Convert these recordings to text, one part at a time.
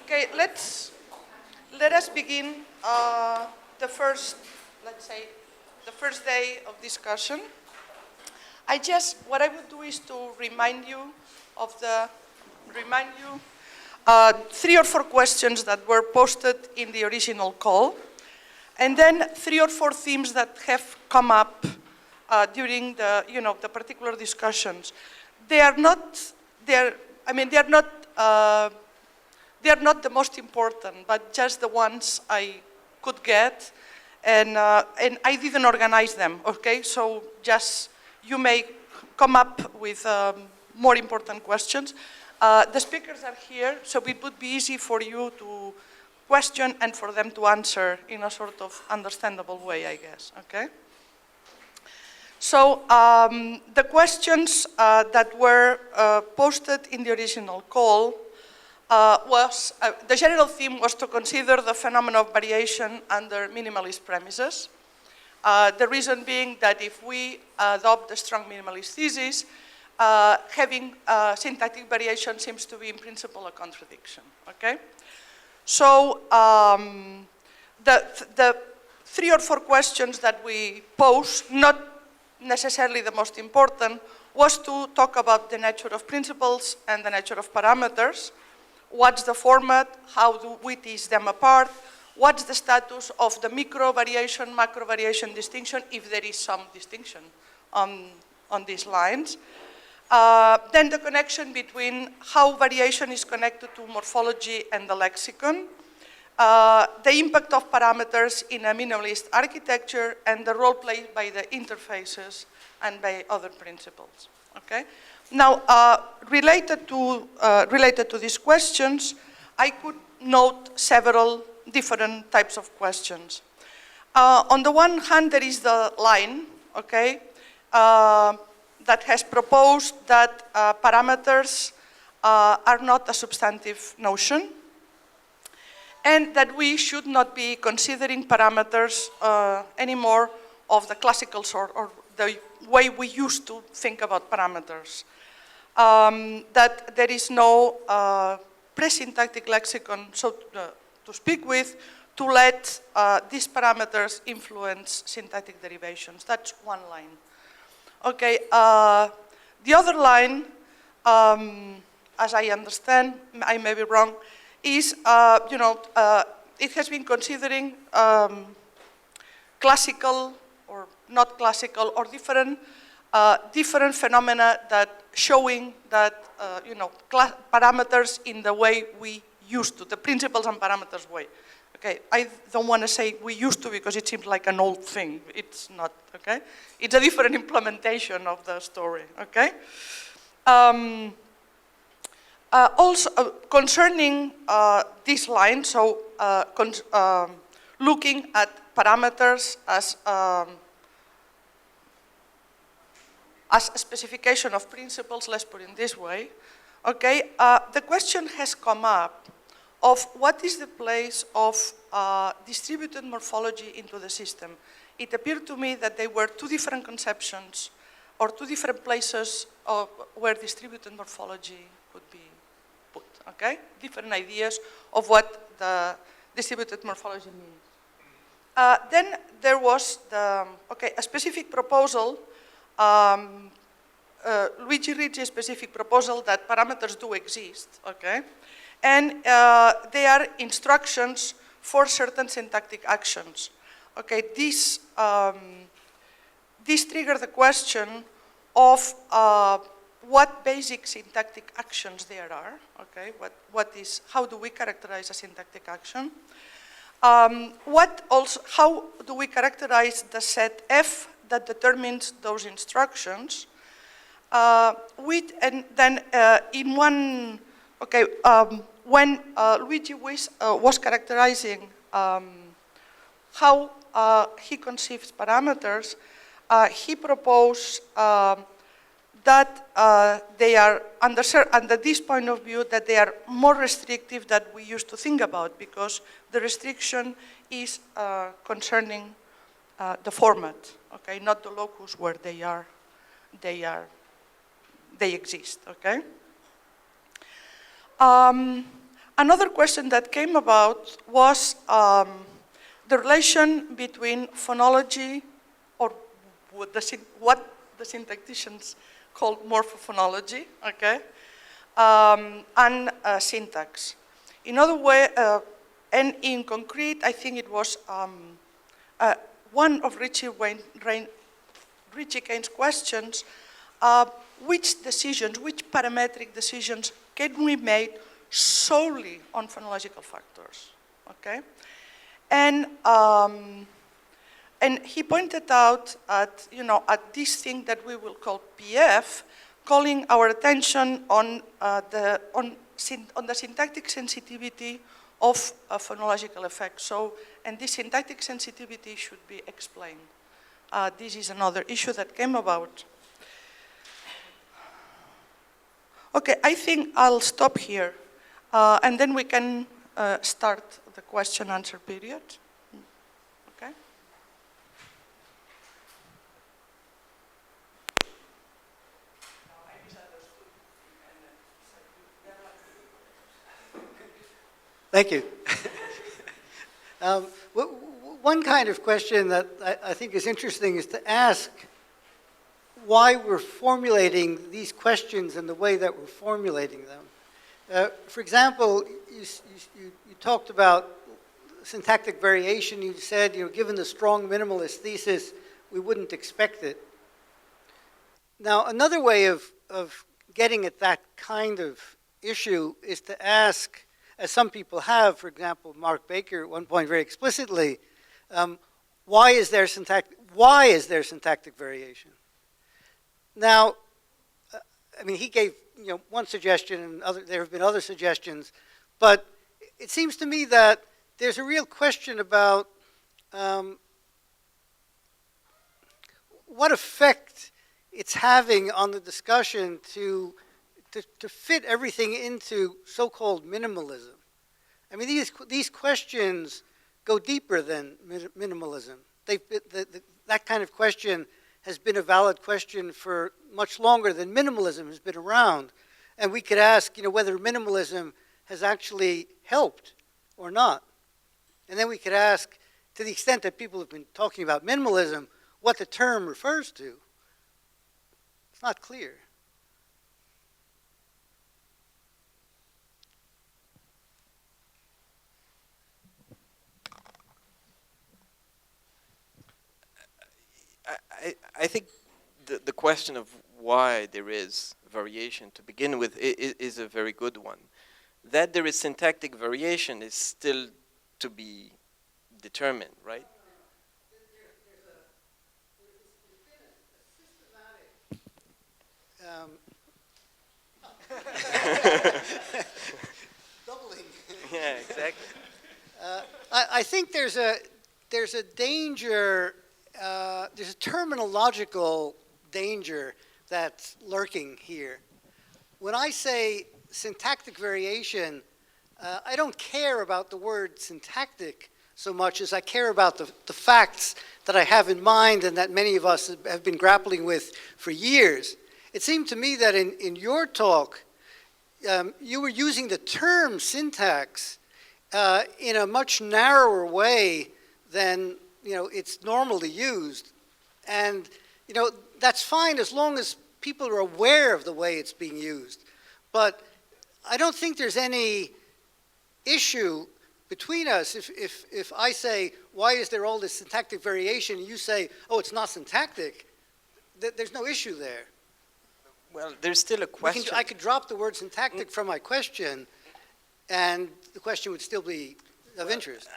Okay, let us begin the first, let's say, the first day of discussion. What I would do is to remind you of three or four questions that were posted in the original call, and then three or four themes that have come up during the particular discussions. They are not the most important, but just the ones I could get, and I didn't organize them. Okay, so just you may come up with more important questions. The speakers are here, so it would be easy for you to question and for them to answer in a sort of understandable way, I guess. Okay. So the questions that were posted in the original call was, the general theme was to consider the phenomenon of variation under minimalist premises. The reason being that if we adopt the strong minimalist thesis, having syntactic variation seems to be in principle a contradiction. Okay? So the three or four questions that we posed, not necessarily the most important, was to talk about the nature of principles and the nature of parameters. What's the format? How do we tease them apart? What's the status of the micro variation, macro variation distinction, if there is some distinction on these lines? Then the connection between how variation is connected to morphology and the lexicon, the impact of parameters in a minimalist architecture, and the role played by the interfaces and by other principles. Okay? Now, related to these questions, I could note several different types of questions. On the one hand, there is the line, okay, that has proposed that parameters are not a substantive notion, and that we should not be considering parameters anymore of the classical sort, or the way we used to think about parameters. That there is no pre-syntactic lexicon, so to speak with, to let these parameters influence syntactic derivations. That's one line. Okay, the other line, as I understand, I may be wrong, is, it has been considering classical or not classical or different phenomena that showing that, parameters in the way we used to, the principles and parameters way. Okay, I don't want to say we used to because it seems like an old thing. It's not, okay? It's a different implementation of the story, okay? Also, concerning this line, so looking at parameters as a specification of principles, let's put it in this way, okay? The question has come up of what is the place of distributed morphology into the system. It appeared to me that they were two different conceptions or two different places where distributed morphology could be put, okay? Different ideas of what the distributed morphology means. Then there was a specific proposal, Luigi Ricci's specific proposal that parameters do exist, okay? And they are instructions for certain syntactic actions. Okay, this triggered the question of what basic syntactic actions there are. Okay, how do we characterize a syntactic action? How do we characterize the set F that determines those instructions? When Luigi was characterizing how he conceives parameters, he proposed that they are, under this point of view, that they are more restrictive than we used to think about, because the restriction is concerning the format, okay, not the locus where they exist, okay? Another question that came about was the relation between phonology, or what the syntacticians call morphophonology, okay, and syntax. In other way, and in concrete, I think it was one of Richie Kaine's questions, which parametric decisions can we make solely on phonological factors, okay? And he pointed out at this thing that we will call PF, calling our attention on the syntactic sensitivity of phonological effects. So, and this syntactic sensitivity should be explained. This is another issue that came about. Okay, I think I'll stop here, and then we can start the question-answer period. Okay. Thank you. One kind of question that I think is interesting is to ask why we're formulating these questions in the way that we're formulating them. For example, you talked about syntactic variation. You said, given the strong minimalist thesis, we wouldn't expect it. Now, another way of getting at that kind of issue is to ask, as some people have, for example, Mark Baker at one point very explicitly, why is there syntactic variation? Now, I mean, he gave one suggestion, and there have been other suggestions, but it seems to me that there's a real question about what effect it's having on the discussion to fit everything into so-called minimalism. I mean, these questions go deeper than minimalism. That kind of question has been a valid question for much longer than minimalism has been around. And we could ask, whether minimalism has actually helped or not. And then we could ask, to the extent that people have been talking about minimalism, what the term refers to. It's not clear. I think the question of why there is variation to begin with is a very good one. That there is syntactic variation is still to be determined, right? Doubling. Yeah, exactly. I think there's a danger. There's a terminological danger that's lurking here. When I say syntactic variation, I don't care about the word syntactic so much as I care about the facts that I have in mind and that many of us have been grappling with for years. It seemed to me that in your talk, you were using the term syntax in a much narrower way than it's normally used. And that's fine as long as people are aware of the way it's being used. But I don't think there's any issue between us if I say, why is there all this syntactic variation, and you say, oh, it's not syntactic. There's no issue there. Well, there's still a question. I could drop the word syntactic from my question, and the question would still be of interest.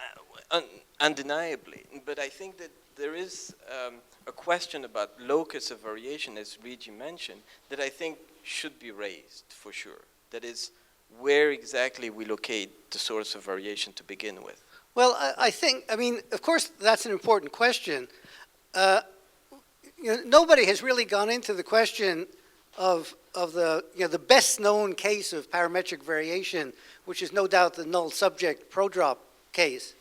Undeniably, but I think that there is a question about locus of variation, as Luigi mentioned, that I think should be raised for sure. That is, where exactly we locate the source of variation to begin with. Well, I mean, of course, that's an important question. Nobody has really gone into the question of the best known case of parametric variation, which is no doubt the null subject prodrop case.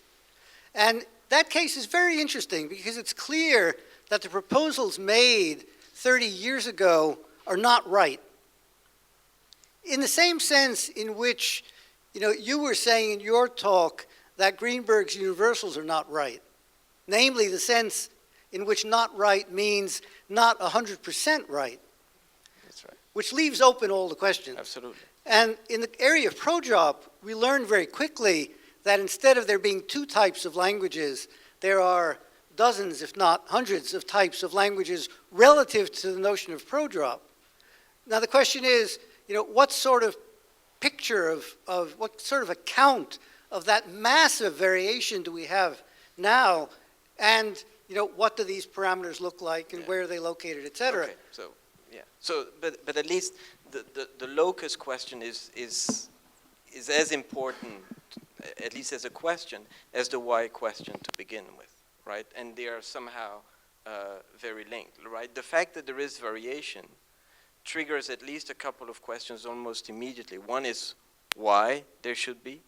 And that case is very interesting because it's clear that the proposals made 30 years ago are not right. In the same sense in which You know, you were saying in your talk that Greenberg's universals are not right. Namely, the sense in which not right means not 100% right. That's right. Which leaves open all the questions. Absolutely. And in the area of ProJob, we learned very quickly that instead of there being two types of languages, there are dozens, if not hundreds, of types of languages relative to the notion of ProJob. Now the question is, you know, what sort of picture of what sort of account of that massive variation do we have now? And, you know, what do these parameters look like and where are they located, et cetera? Okay, so, yeah. So, but at least the locus question is as important, at least as a question, as the why question to begin with, right? And they are somehow very linked, right? The fact that there is variation triggers at least a couple of questions almost immediately. One is why there should be,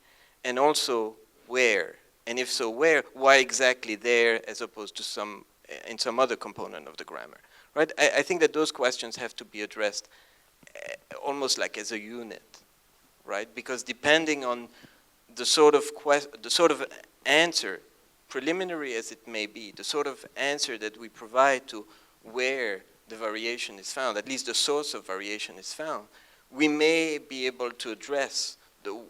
and also where. And if so, where? Why exactly there as opposed to in some other component of the grammar, right? I think that those questions have to be addressed almost like as a unit, right? Because depending on the sort of answer, preliminary as it may be, the sort of answer that we provide to where the variation is found, at least the source of variation is found, we may be able to address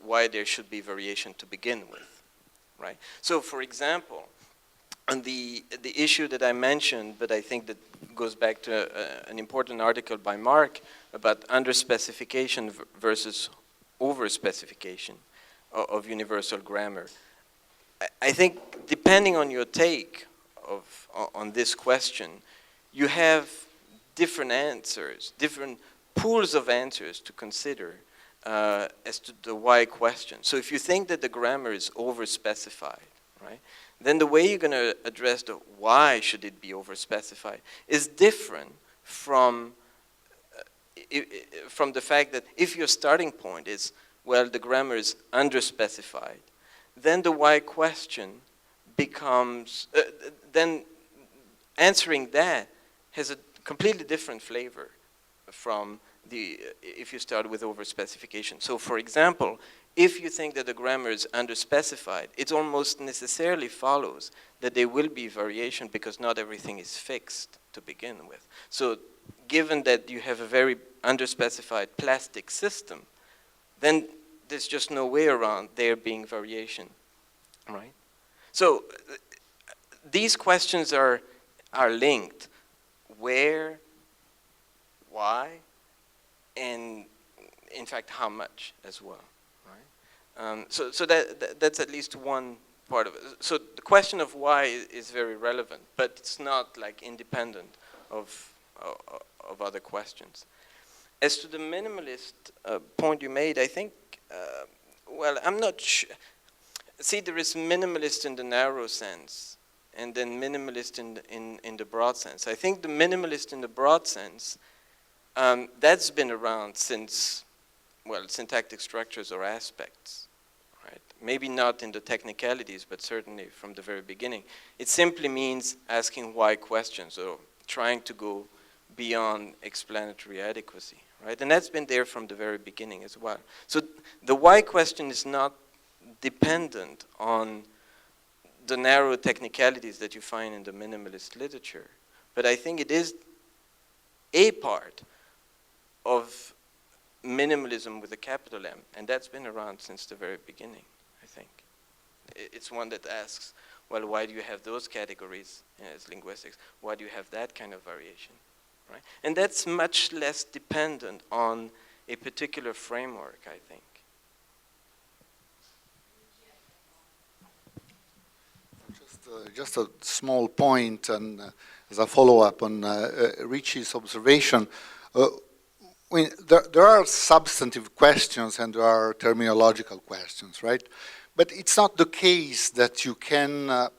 why there should be variation to begin with, right? So, for example, on the issue that I mentioned, but I think that goes back to an important article by Mark about underspecification versus overspecification of universal grammar. I think depending on your take on this question, you have different answers, different pools of answers to consider as to the why question. So if you think that the grammar is overspecified, right, then the way you're going to address the why should it be overspecified is different from the fact that if your starting point is, well, the grammar is underspecified, then the why question becomes, then answering that has a completely different flavor from if you start with overspecification. So for example, if you think that the grammar is underspecified, it almost necessarily follows that there will be variation because not everything is fixed to begin with. So given that you have a very underspecified plastic system, then there's just no way around there being variation, right? So these questions are linked. Where, why, and in fact, how much as well, right? So that's at least one part of it. So the question of why is very relevant, but it's not like independent of other questions. As to the minimalist point you made, I think, well, I'm not sure. See, there is minimalist in the narrow sense, and then minimalist in the broad sense. I think the minimalist in the broad sense, that's been around since, well, syntactic structures or aspects, right? Maybe not in the technicalities, but certainly from the very beginning. It simply means asking why questions or trying to go beyond explanatory adequacy, right? And that's been there from the very beginning as well. So the why question is not dependent on the narrow technicalities that you find in the minimalist literature, but I think it is a part of minimalism with a capital M, and that's been around since the very beginning, I think. It's one that asks, well, why do you have those categories as linguistics? Why do you have that kind of variation, right? And that's much less dependent on a particular framework, I think. Just a small point, and as a follow-up on Richie's observation, there are substantive questions and there are terminological questions, right? But it's not the case that you can, I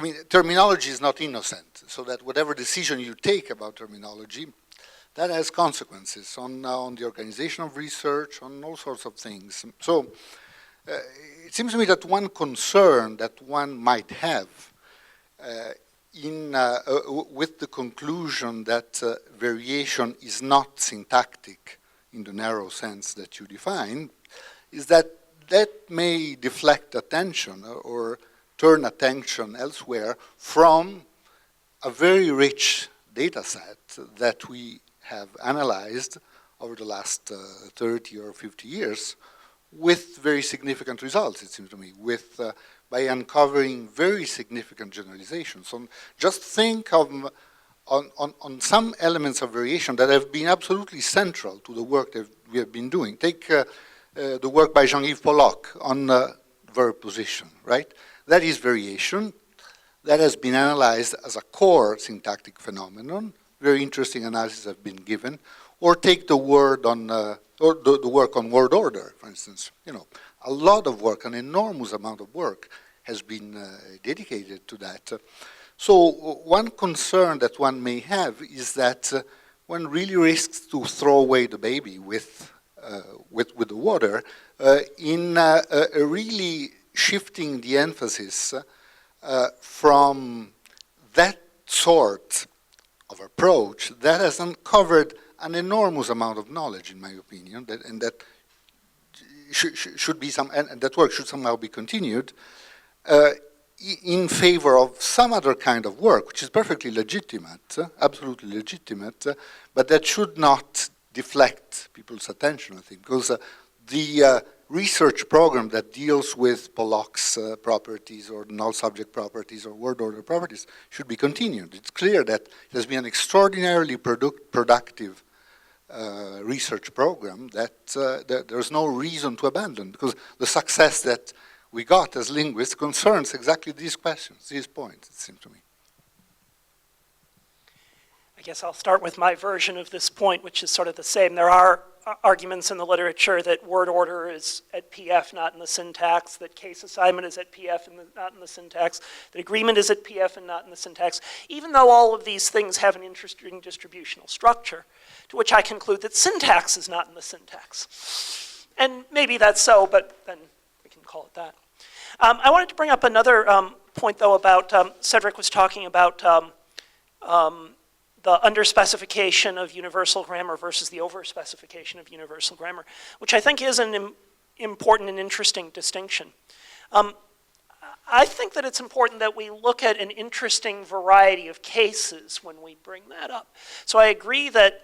mean, terminology is not innocent, so that whatever decision you take about terminology, that has consequences on the organization of research, on all sorts of things. So it seems to me that one concern that one might have with the conclusion that variation is not syntactic in the narrow sense that you define is that that may deflect attention or turn attention elsewhere from a very rich data set that we have analyzed over the last 30 or 50 years with very significant results, it seems to me, by uncovering very significant generalizations. So just think of on some elements of variation that have been absolutely central to the work that we have been doing. Take the work by Jean-Yves Pollock on verb position, right? That is variation. That has been analyzed as a core syntactic phenomenon. Very interesting analysis have been given. Or take the word on, or the work on word order, for instance. You know, a lot of work, an enormous amount of work has been dedicated to that. So one concern that one may have is that one really risks to throw away the baby with the water in really shifting the emphasis from that sort of approach that has uncovered an enormous amount of knowledge, in my opinion, and that should be and that work should somehow be continued in favor of some other kind of work, which is perfectly legitimate, absolutely legitimate, but that should not deflect people's attention, I think, because the research program that deals with Pollock's properties or null subject properties or word order properties should be continued. It's clear that it has been an extraordinarily productive research program that there's no reason to abandon, because the success that we got as linguists concerns exactly these questions, these points, it seems to me. I guess I'll start with my version of this point, which is sort of the same. There are arguments in the literature that word order is at PF, not in the syntax, that case assignment is at PF and not in the syntax, that agreement is at PF and not in the syntax, even though all of these things have an interesting distributional structure, to which I conclude that syntax is not in the syntax. And maybe that's so, but then we can call it that. I wanted to bring up another point, though, about Cedric was talking about the underspecification of universal grammar versus the overspecification of universal grammar, which I think is an important and interesting distinction. I think that it's important that we look at an interesting variety of cases when we bring that up. So I agree that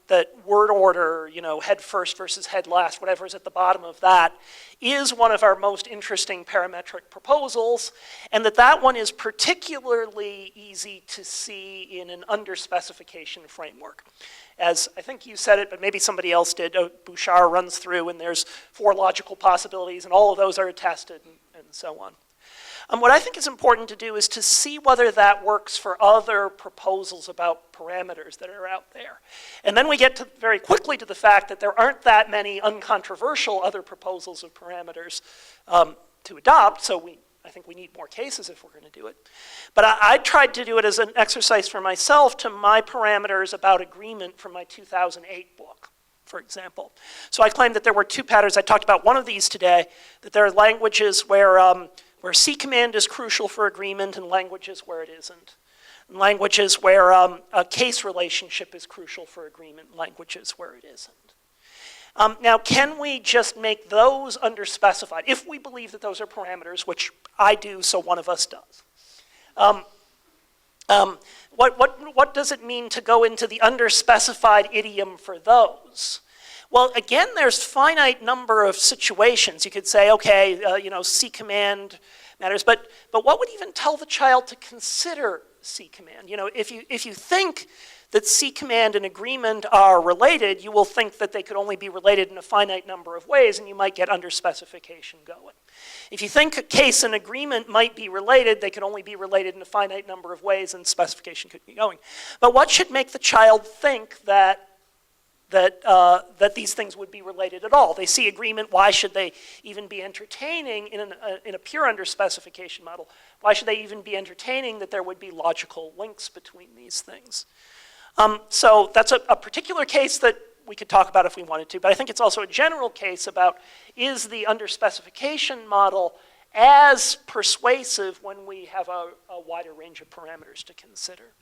that word order, you know, head first versus head last, whatever is at the bottom of that, is one of our most interesting parametric proposals, and that one is particularly easy to see in an underspecification framework. As I think you said it, but maybe somebody else did, Bouchard runs through and there's 4 logical possibilities and all of those are attested and so on. What I think is important to do is to see whether that works for other proposals about parameters that are out there. And then we get very quickly to the fact that there aren't that many uncontroversial other proposals of parameters to adopt, so I think we need more cases if we're going to do it. But I tried to do it as an exercise for myself to my parameters about agreement from my 2008 book, for example. So I claimed that there were 2 patterns. I talked about one of these today, that there are languages where C command is crucial for agreement and languages where it isn't. And languages where a case relationship is crucial for agreement and languages where it isn't. Now, can we just make those underspecified, if we believe that those are parameters, which I do, so one of us does? What does it mean to go into the underspecified idiom for those? Well, again, there's finite number of situations. You could say, okay, you know, C command matters, but what would even tell the child to consider C command? You know, if you think that C command and agreement are related, you will think that they could only be related in a finite number of ways, and you might get underspecification going. If you think a case and agreement might be related, they could only be related in a finite number of ways, and specification could be going. But what should make the child think that these things would be related at all? They see agreement, why should they even be entertaining in a pure underspecification model? Why should they even be entertaining that there would be logical links between these things? So that's a particular case that we could talk about if we wanted to, but I think it's also a general case about, is the underspecification model as persuasive when we have a wider range of parameters to consider?